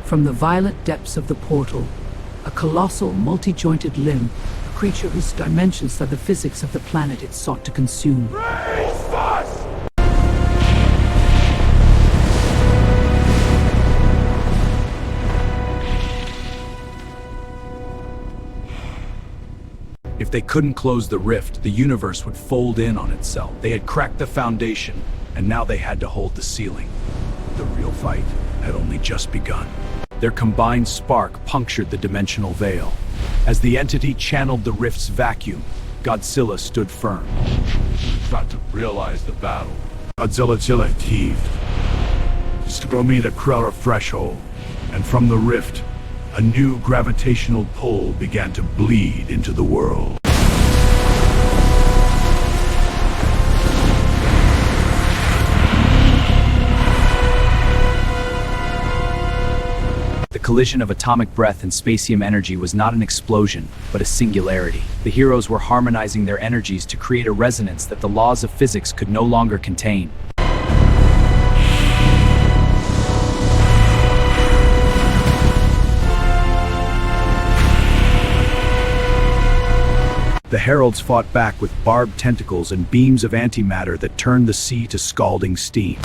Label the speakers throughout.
Speaker 1: From the violet depths of the portal, a colossal, multi-jointed limb, a creature whose dimensions are the physics of the planet it sought to consume.
Speaker 2: If they couldn't close the rift, the universe would fold in on itself. They had cracked the foundation, and now they had to hold the ceiling. The real fight had only just begun. Their combined spark punctured the dimensional veil. As the entity channeled the rift's vacuum, Godzilla stood firm.
Speaker 3: We've got to realize the battle. Godzilla heaved. Just below me the crater threshold, and from the rift, a new gravitational pull began to bleed into the world.
Speaker 2: The collision of atomic breath and spacium energy was not an explosion, but a singularity. The heroes were harmonizing their energies to create a resonance that the laws of physics could no longer contain. The heralds fought back with barbed tentacles and beams of antimatter that turned the sea to scalding steam.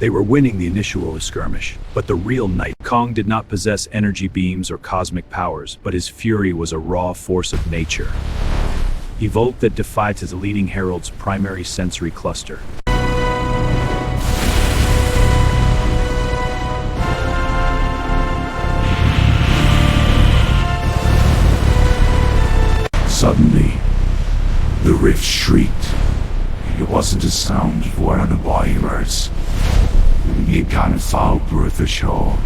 Speaker 2: They were winning the initial skirmish, but the real Night Kong did not possess energy beams or cosmic powers, but his fury was a raw force of nature. Evoke that defied his leading herald's primary sensory cluster.
Speaker 3: Suddenly, the rift shrieked. It wasn't a sound of one of the believers. It kind of foul birth ashore.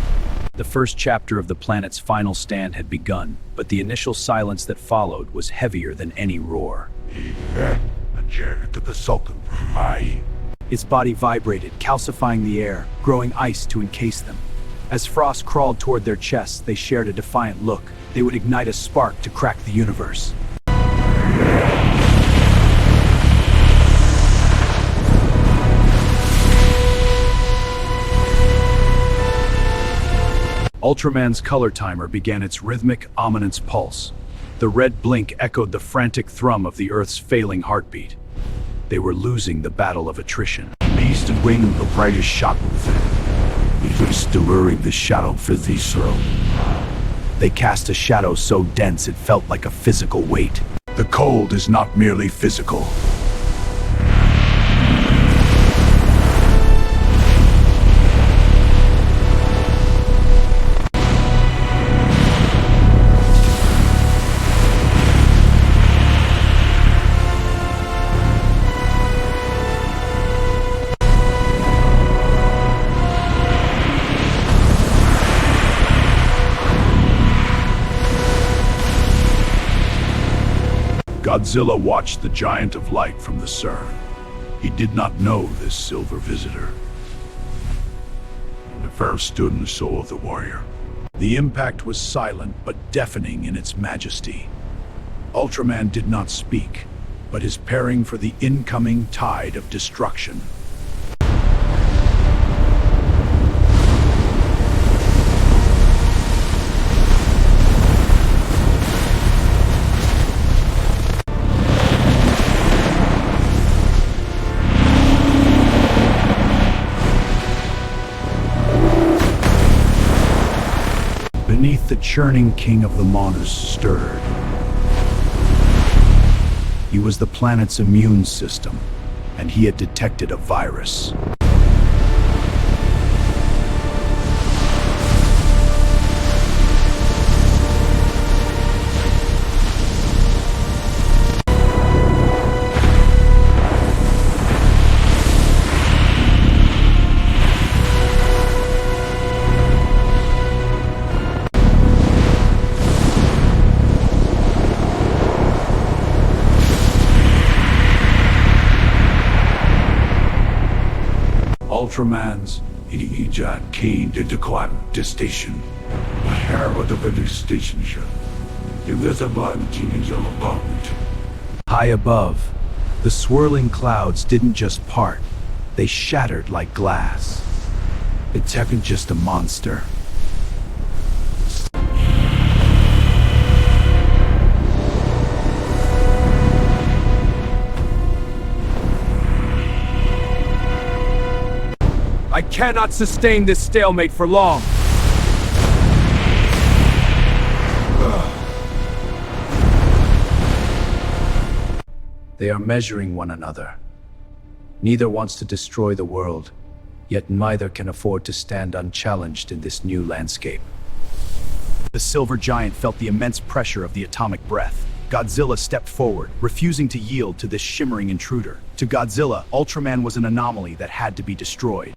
Speaker 2: The first chapter of the planet's final stand had begun, but the initial silence that followed was heavier than any roar. Its body vibrated, calcifying the air, growing ice to encase them. As frost crawled toward their chests, they shared a defiant look. They would ignite a spark to crack the universe. Ultraman's color timer began its rhythmic, ominous pulse. The red blink echoed the frantic thrum of the Earth's failing heartbeat. They were losing the battle of attrition.
Speaker 3: Beast and wing of the brightest shot within. It was delivering the shadow for these throat.
Speaker 2: They cast a shadow so dense it felt like a physical weight.
Speaker 3: The cold is not merely physical. Godzilla watched the giant of light from the CERN. He did not know this silver visitor. The first stood in the soul of the warrior. The impact was silent but deafening in its majesty. Ultraman did not speak, but is preparing for the incoming tide of destruction. Beneath the churning king of the monsters stirred. He was the planet's immune system, and he had detected a virus. Ultraman's Ijad came to the quad station. A herald of the station. It was a apartment.
Speaker 2: High above, the swirling clouds didn't just part, they shattered like glass.
Speaker 3: It's just a monster.
Speaker 2: I cannot sustain this stalemate for long. They are measuring one another. Neither wants to destroy the world, yet neither can afford to stand unchallenged in this new landscape. The silver giant felt the immense pressure of the atomic breath. Godzilla stepped forward, refusing to yield to this shimmering intruder. To Godzilla, Ultraman was an anomaly that had to be destroyed.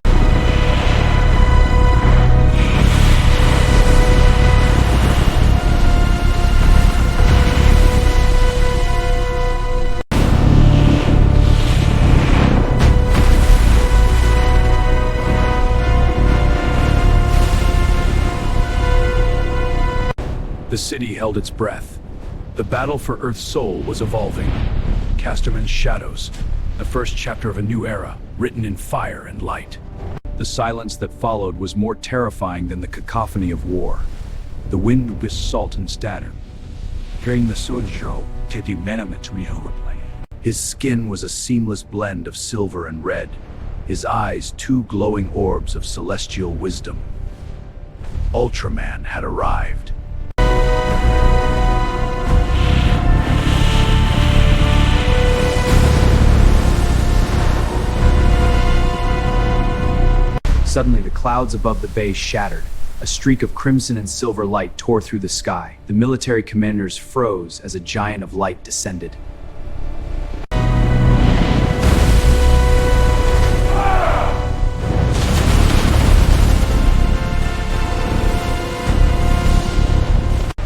Speaker 2: The city held its breath. The battle for Earth's soul was evolving. Casterman's Shadows, the first chapter of a new era, written in fire and light. The silence that followed was more terrifying than the cacophony of war. The wind whisked salt and static. Hearing the sojo, his skin was a seamless blend of silver and red, his eyes two glowing orbs of celestial wisdom. Ultraman had arrived. Suddenly, the clouds above the bay shattered. A streak of crimson and silver light tore through the sky. The military commanders froze as a giant of light descended.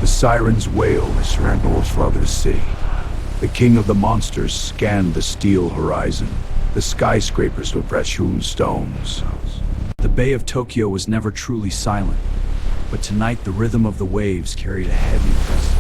Speaker 3: The sirens wail as rambles flood the sea. The king of the monsters scanned the steel horizon. The skyscrapers were precious stones.
Speaker 2: The Bay of Tokyo was never truly silent, but tonight the rhythm of the waves carried a heavy presence.